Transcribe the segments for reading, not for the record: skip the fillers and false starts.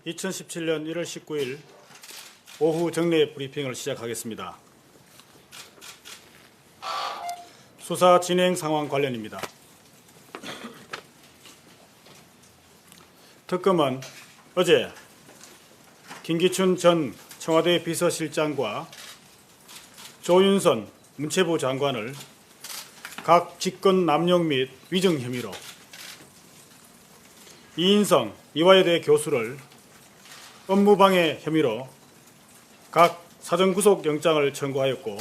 2017년 1월 19일 오후 정례 브리핑을 시작하겠습니다. 수사 진행 상황 관련입니다. 특검은 어제 김기춘 전 청와대 비서실장과 조윤선 문체부 장관을 각 직권 남용 및 위증 혐의로, 이인성 이화여대 교수를 업무방해 혐의로 각 사전구속 영장을 청구하였고,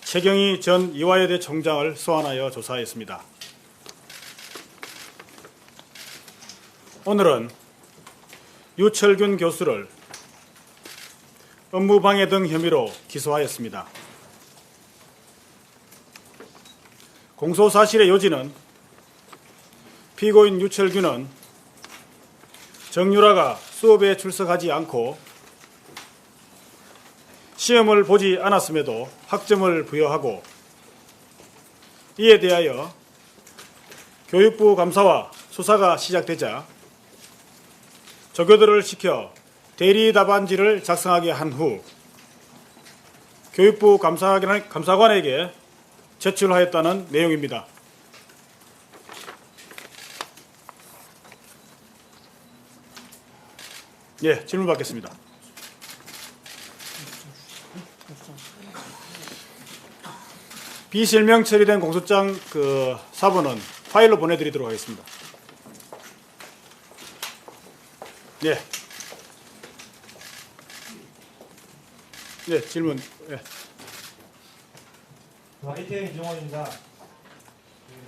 최경희 전 이화여대 총장을 소환하여 조사했습니다. 오늘은 유철균 교수를 업무방해 등 혐의로 기소하였습니다. 공소사실의 요지는 피고인 유철균은 정유라가 수업에 출석하지 않고 시험을 보지 않았음에도 학점을 부여하고, 이에 대하여 교육부 감사와 수사가 시작되자 조교들을 시켜 대리 답안지를 작성하게 한 후 교육부 감사관에게 제출하였다는 내용입니다. 예, 질문 받겠습니다. 비실명 처리된 공소장 사본은 파일로 보내드리도록 하겠습니다. 예. 예, 질문. 예. YTN 이종원입니다.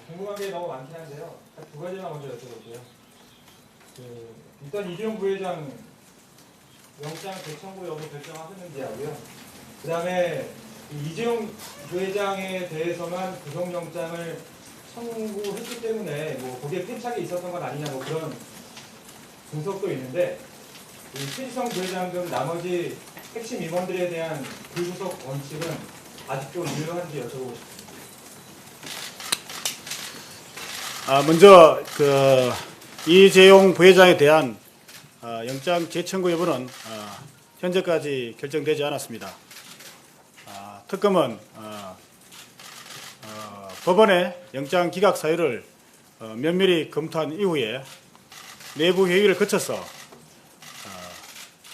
궁금한 게 너무 많긴 한데요. 딱 두 가지만 먼저 여쭤볼게요. 일단 이재용 부회장 영장 재청구 여부 결정하셨는지 하고요. 그 다음에 이재용 부회장에 대해서만 구속영장을 청구했기 때문에 거기에 패착이 있었던 건 아니냐 그런 분석도 있는데, 최지성 부회장 등 나머지 핵심 임원들에 대한 불구속 원칙은 아직도 유효한지 여쭤보고 싶습니다. 먼저 이재용 부회장에 대한 영장 재청구 여부는 현재까지 결정되지 않았습니다. 특검은 법원의 영장 기각 사유를 면밀히 검토한 이후에 내부 회의를 거쳐서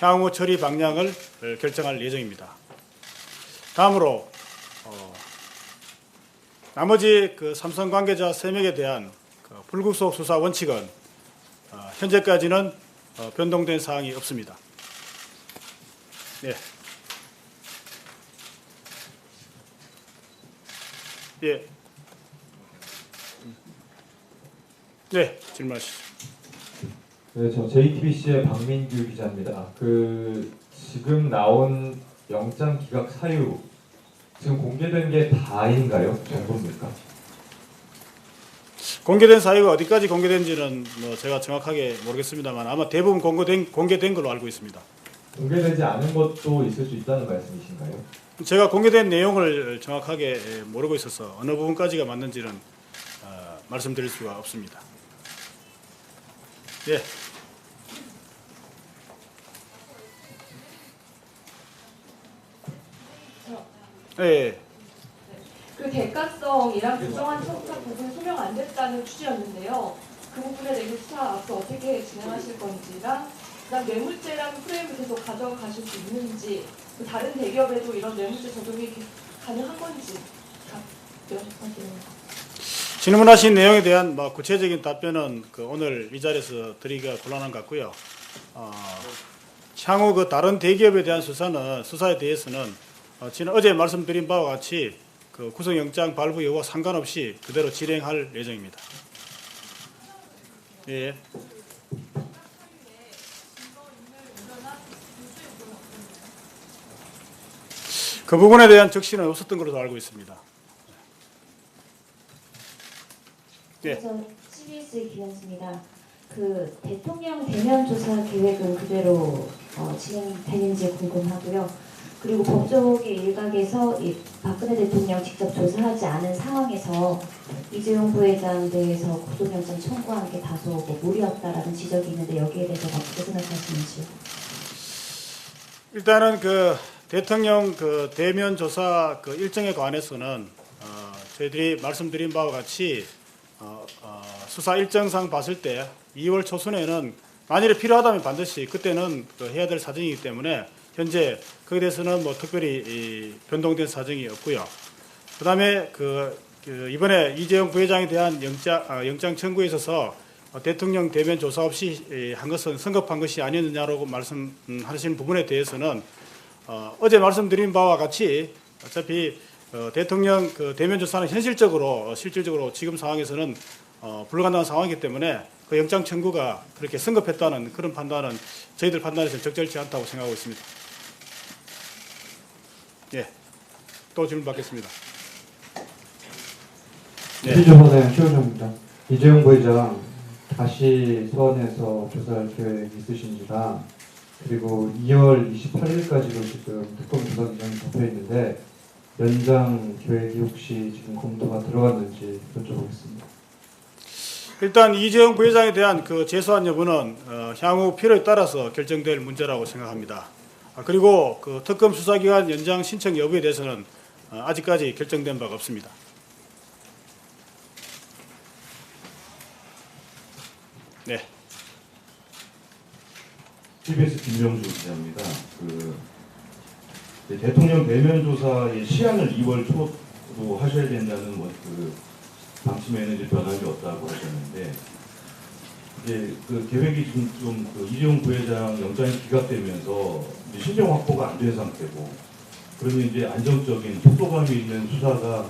향후 처리 방향을 결정할 예정입니다. 다음으로 나머지 삼성 관계자 3명에 대한 불구속 수사 원칙은 현재까지는 변동된 사항이 없습니다. 예. 예. 네, 질문하시죠. 네, 저 JTBC의 박민규 기자입니다. 지금 나온 영장 기각 사유 지금 공개된 게 다인가요? 정도입니까? 공개된 사유가 어디까지 공개된지는 제가 정확하게 모르겠습니다만 아마 대부분 공개된 걸로 알고 있습니다. 공개되지 않은 것도 있을 수 있다는 말씀이신가요? 제가 공개된 내용을 정확하게 모르고 있어서 어느 부분까지가 맞는지는 말씀드릴 수가 없습니다. 예. 예. 그 대가성이랑 부정한 청탁 부분 소명 안 됐다는 취지였는데요. 그 부분에 대해서 수사 앞으로 어떻게 진행하실 건지랑, 그다음 뇌물죄라는 프레임을 계속 가져가실 수 있는지, 다른 대기업에도 이런 뇌물죄 적용이 가능한 건지 여쭤보겠습니다. 질문하신 내용에 대한 구체적인 답변은 오늘 이 자리에서 드리기가 곤란한 것 같고요. 향후 다른 대기업에 대한 수사에 대해서는 지난 어제 말씀드린 바와 같이 구속영장 발부 여부와 상관없이 그대로 진행할 예정입니다. 예. 그 부분에 대한 적시는 없었던 것으로 알고 있습니다. 예. 저 CBS 김현수입니다. 대통령 대면 조사 계획은 그대로 진행되는지 궁금하고요. 그리고 법조계 일각에서 이 박근혜 대통령 직접 조사하지 않은 상황에서 이재용 부회장 대해서 구속영장 청구한 게 다소 무리였다라는 지적이 있는데 여기에 대해서 어떻게 생각하시는지요? 일단은 그 대통령 그 대면 조사 그 일정에 관해서는 저희들이 말씀드린 바와 같이 수사 일정상 봤을 때 2월 초순에는 만일에 필요하다면 반드시 그때는 그 해야 될 사정이기 때문에 현재 거기에 대해서는 뭐 특별히 변동된 사정이 없고요. 그다음에 이번에 이재용 부회장에 대한 영장 청구에 있어서 대통령 대면 조사 없이 한 것은 성급한 것이 아니었느냐라고 말씀하시는 부분에 대해서는 어제 말씀드린 바와 같이 어차피 대통령 그 대면 조사는 실질적으로 지금 상황에서는 불가능한 상황이기 때문에 그 영장 청구가 그렇게 성급했다는 그런 판단은 저희들 판단에서 적절치 않다고 생각하고 있습니다. 예, 또 질문 받겠습니다. 네. TV조선의 최호정입니다. 이재용 부회장 다시 소환해서 조사할 계획 있으신지랑 그리고 2월 28일까지로 지금 특검 조사 기간이 잡혀 있는데 연장 계획이 혹시 지금 검토가 들어갔는지 여쭤보겠습니다. 일단 이재용 부회장에 대한 그 재소환 여부는 향후 필요에 따라서 결정될 문제라고 생각합니다. 그리고 그 특검 수사기간 연장 신청 여부에 대해서는 아직까지 결정된 바가 없습니다. 네. TBS 김명주 기자입니다. 대통령 대면 조사의 시한을 2월 초로 하셔야 된다는 방침에는 이제 변함이 없다고 하셨는데 이제 그 계획이 지금 이재용 부회장 영장이 기각되면서 이제 신정 확보가 안 된 상태고 그러면 이제 안정적인 속도감이 있는 수사가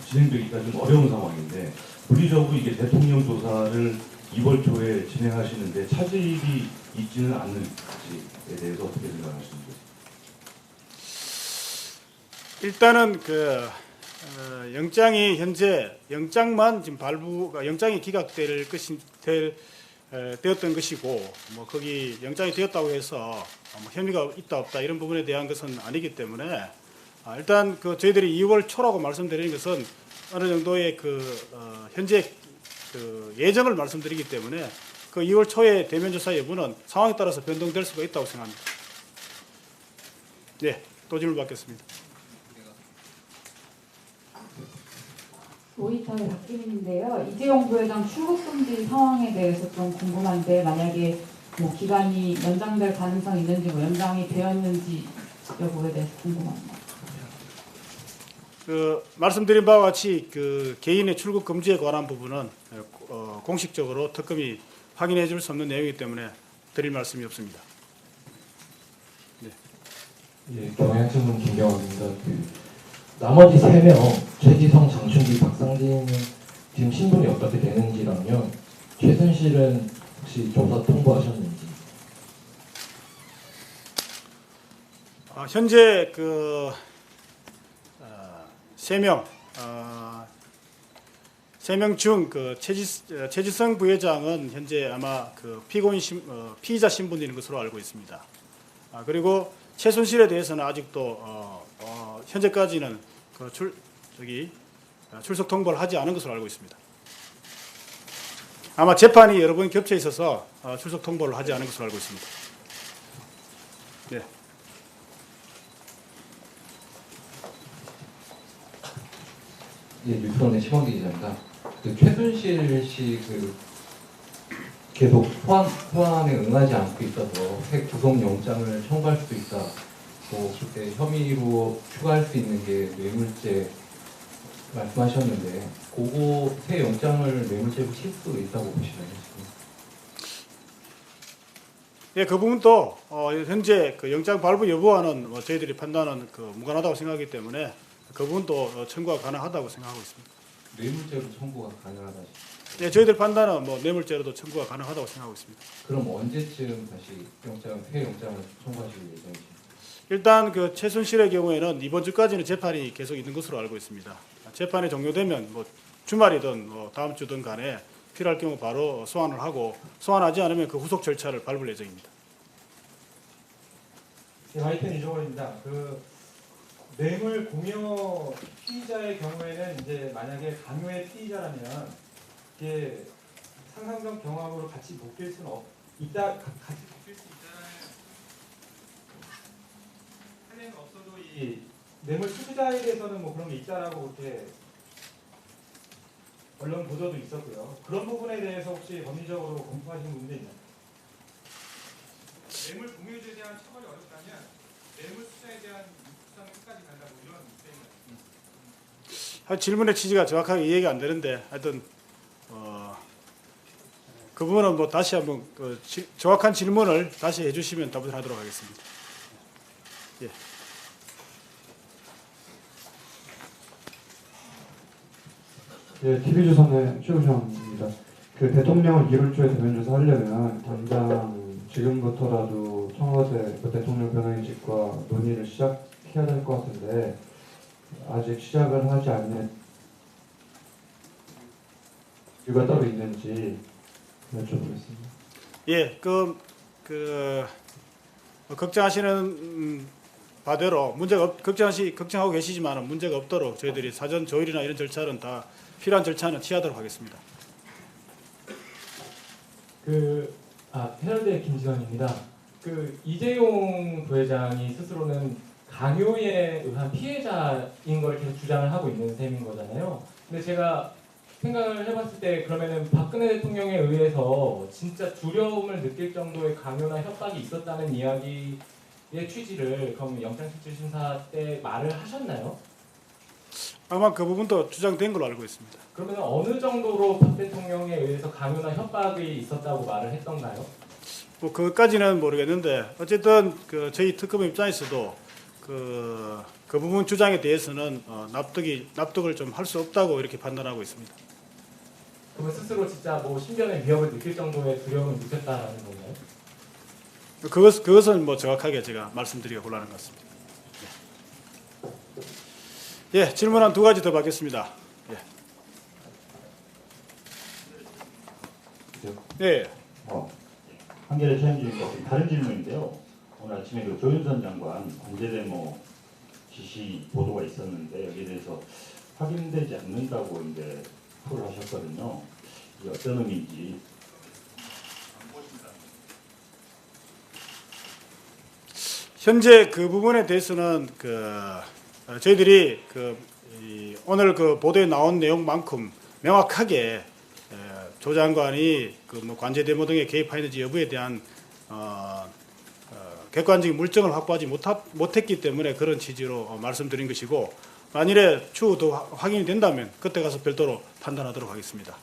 진행되기가 좀 어려운 상황인데 물리적으로 이게 대통령 조사를 2월 초에 진행하시는데 차질이 있지는 않는지에 대해서 어떻게 생각하시는지? 일단은 영장이 현재 영장만 지금 영장이 기각될 되었던 것이고 뭐 거기 영장이 되었다고 해서 뭐 혐의가 있다 없다 이런 부분에 대한 것은 아니기 때문에 일단 저희들이 2월 초라고 말씀드리는 것은 어느 정도의 현재 예정을 말씀드리기 때문에 그 2월 초의 대면 조사 여부는 상황에 따라서 변동될 수가 있다고 생각합니다. 네, 또 질문 받겠습니다. 로이터의 박기민인데요. 이재용 부회장 출국 금지 상황에 대해서 좀 궁금한데 만약에 뭐 기간이 연장될 가능성이 있는지 뭐 연장이 되었는지 여부에 대해서 궁금합니다. 말씀드린 바와 같이 개인의 출국 금지에 관한 부분은 공식적으로 특검이 확인해 줄 수 없는 내용이기 때문에 드릴 말씀이 없습니다. 네. 예, 경향신문 김경원입니다. 나머지 3명 최지성, 장충기, 박상진은 지금 신분이 어떻게 되는지랑요. 최순실은 혹시 조사 통보하셨는지? 현재 3명 중 최지성 부회장은 현재 아마 피의자 신분인 것으로 알고 있습니다. 그리고 최순실에 대해서는 아직도 현재까지는 출석 통보를 하지 않은 것으로 알고 있습니다. 아마 재판이 여러 번 겹쳐 있어서 출석 통보를 하지 않은 것으로 알고 있습니다. 네. 예, 뉴스론의 심원기 기자입니다. 최순실 씨 계속 소환에 응하지 않고 있어서 구속영장을 청구할 수도 있다. 그때 혐의로 추가할 수 있는 게 뇌물죄 말씀하셨는데 그거 새 영장을 뇌물죄로 칠 수 있다고 보시나요? 예, 그 부분도 현재 영장 발부 여부와는 저희들이 판단은 무관하다고 생각하기 때문에 그 부분도 청구가 가능하다고 생각하고 있습니다. 뇌물죄로 청구가 가능하다. 예, 저희들 판단은 뇌물죄로도 청구가 가능하다고 생각하고 있습니다. 그럼 언제쯤 다시 새 영장을 청구하실 예정이신가요? 일단 최순실의 경우에는 이번 주까지는 재판이 계속 있는 것으로 알고 있습니다. 재판이 종료되면 주말이든 다음 주든 간에 필요할 경우 바로 소환을 하고 소환하지 않으면 그 후속 절차를 밟을 예정입니다. 화이튼 이종원입니다. 뇌물 공여 피의자의 경우에는 이제 만약에 강요의 피의자라면 이게 상상적 경험으로 같이 묶일 수는 같이 묶일 수 있다는 한해는 없어도 이 뇌물 수수자에 대해서는 뭐 그런 게 있다라고 이렇게 언론 보도도 있었고요. 그런 부분에 대해서 혹시 법리적으로 검토하시는 부분도 있나요? 뇌물 공유죄에 대한 처벌이 어렵다면 뇌물 수사에 대한 수사는 끝까지 간다고 이런 입장입니다. 질문의 취지가 정확하게 이해가 안 되는데 하여튼 그 부분은 뭐 다시 한번 정확한 질문을 다시 해주시면 답을 하도록 하겠습니다. 예. 예, TV조선의 최우정입니다. 그 대통령을 2월 초에 대면 조사하려면 당장 지금부터라도 청와대 대통령 변호인직과 논의를 시작해야 될 것 같은데 아직 시작을 하지 않는 이유가 따로 있는지 여쭤보겠습니다. 예, 걱정하시는 바대로 걱정하고 계시지만 문제가 없도록 저희들이 사전 조율이나 이런 절차는 다 필요한 절차는 취하도록 하겠습니다. 헤럴드의 김지원입니다. 이재용 부회장이 스스로는 강요에 의한 피해자인 걸 계속 주장을 하고 있는 셈인 거잖아요. 근데 제가 생각을 해봤을 때 그러면은 박근혜 대통령에 의해서 진짜 두려움을 느낄 정도의 강요나 협박이 있었다는 이야기의 취지를 그럼 영장실질심사 때 말을 하셨나요? 아마 그 부분도 주장된 걸로 알고 있습니다. 그러면 어느 정도로 박 대통령에 의해서 강요나 협박이 있었다고 말을 했던가요? 뭐 그것까지는 모르겠는데 어쨌든 저희 특검 입장에서도 그 부분 주장에 대해서는 납득을 좀 할 수 없다고 이렇게 판단하고 있습니다. 그러면 스스로 진짜 뭐 신변의 위협을 느낄 정도의 두려움을 느꼈다라는 건가요? 그것은 뭐 정확하게 제가 말씀드리기가 곤란한 것 같습니다. 예, 질문 한 2가지 더 받겠습니다. 예. 예. 한겨레 최현주입니다. 다른 질문인데요. 오늘 아침에 조윤선 장관 관제대모 지시 보도가 있었는데 여기에 대해서 확인되지 않는다고 이제 표를 하셨거든요. 이게 어떤 의미인지. 현재 그 부분에 대해서는 저희들이 오늘 보도에 나온 내용만큼 명확하게 조 장관이 관제대모 등에 개입하였는지 여부에 대한 객관적인 물증을 확보하지 못했기 때문에 그런 취지로 말씀드린 것이고, 만일에 추후 더 확인이 된다면 그때 가서 별도로 판단하도록 하겠습니다.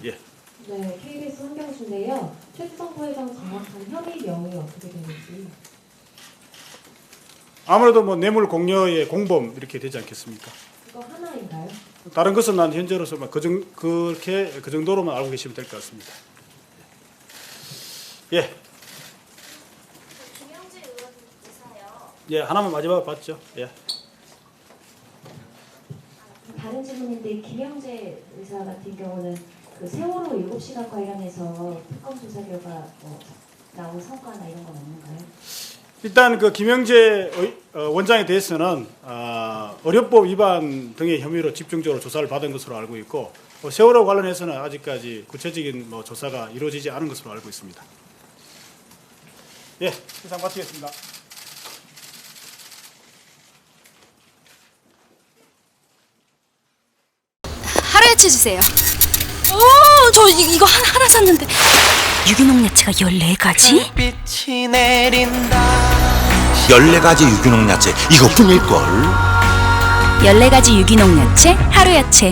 예. 네, KBS 한경수인데요. 최수성 부회장 정확한 혐의명이 어떻게 되는지. 아무래도 뇌물 공여의 공범 이렇게 되지 않겠습니까? 그거 하나인가요? 다른 것은 난 현재로서 그 정도로만 알고 계시면 될 것 같습니다. 예. 김영재 의원 의사요. 예, 하나만 마지막 봤죠. 예. 다른 질문인데 김영재 의사 같은 경우는 세월호 7시간 관련해서 특검 조사 결과 나온 성과나 이런 건 없는가요? 일단 김영재 원장에 대해서는 의료법 위반 등의 혐의로 집중적으로 조사를 받은 것으로 알고 있고, 세월호 관련해서는 아직까지 구체적인 조사가 이루어지지 않은 것으로 알고 있습니다. 예, 이상 마치겠습니다. 하루야채 주세요. 저 이거 하나 샀는데 유기농 야채가 14가지? 빛이 내린다. 14가지 유기농 야채 이거뿐일걸. 14가지 유기농 야채 하루야채.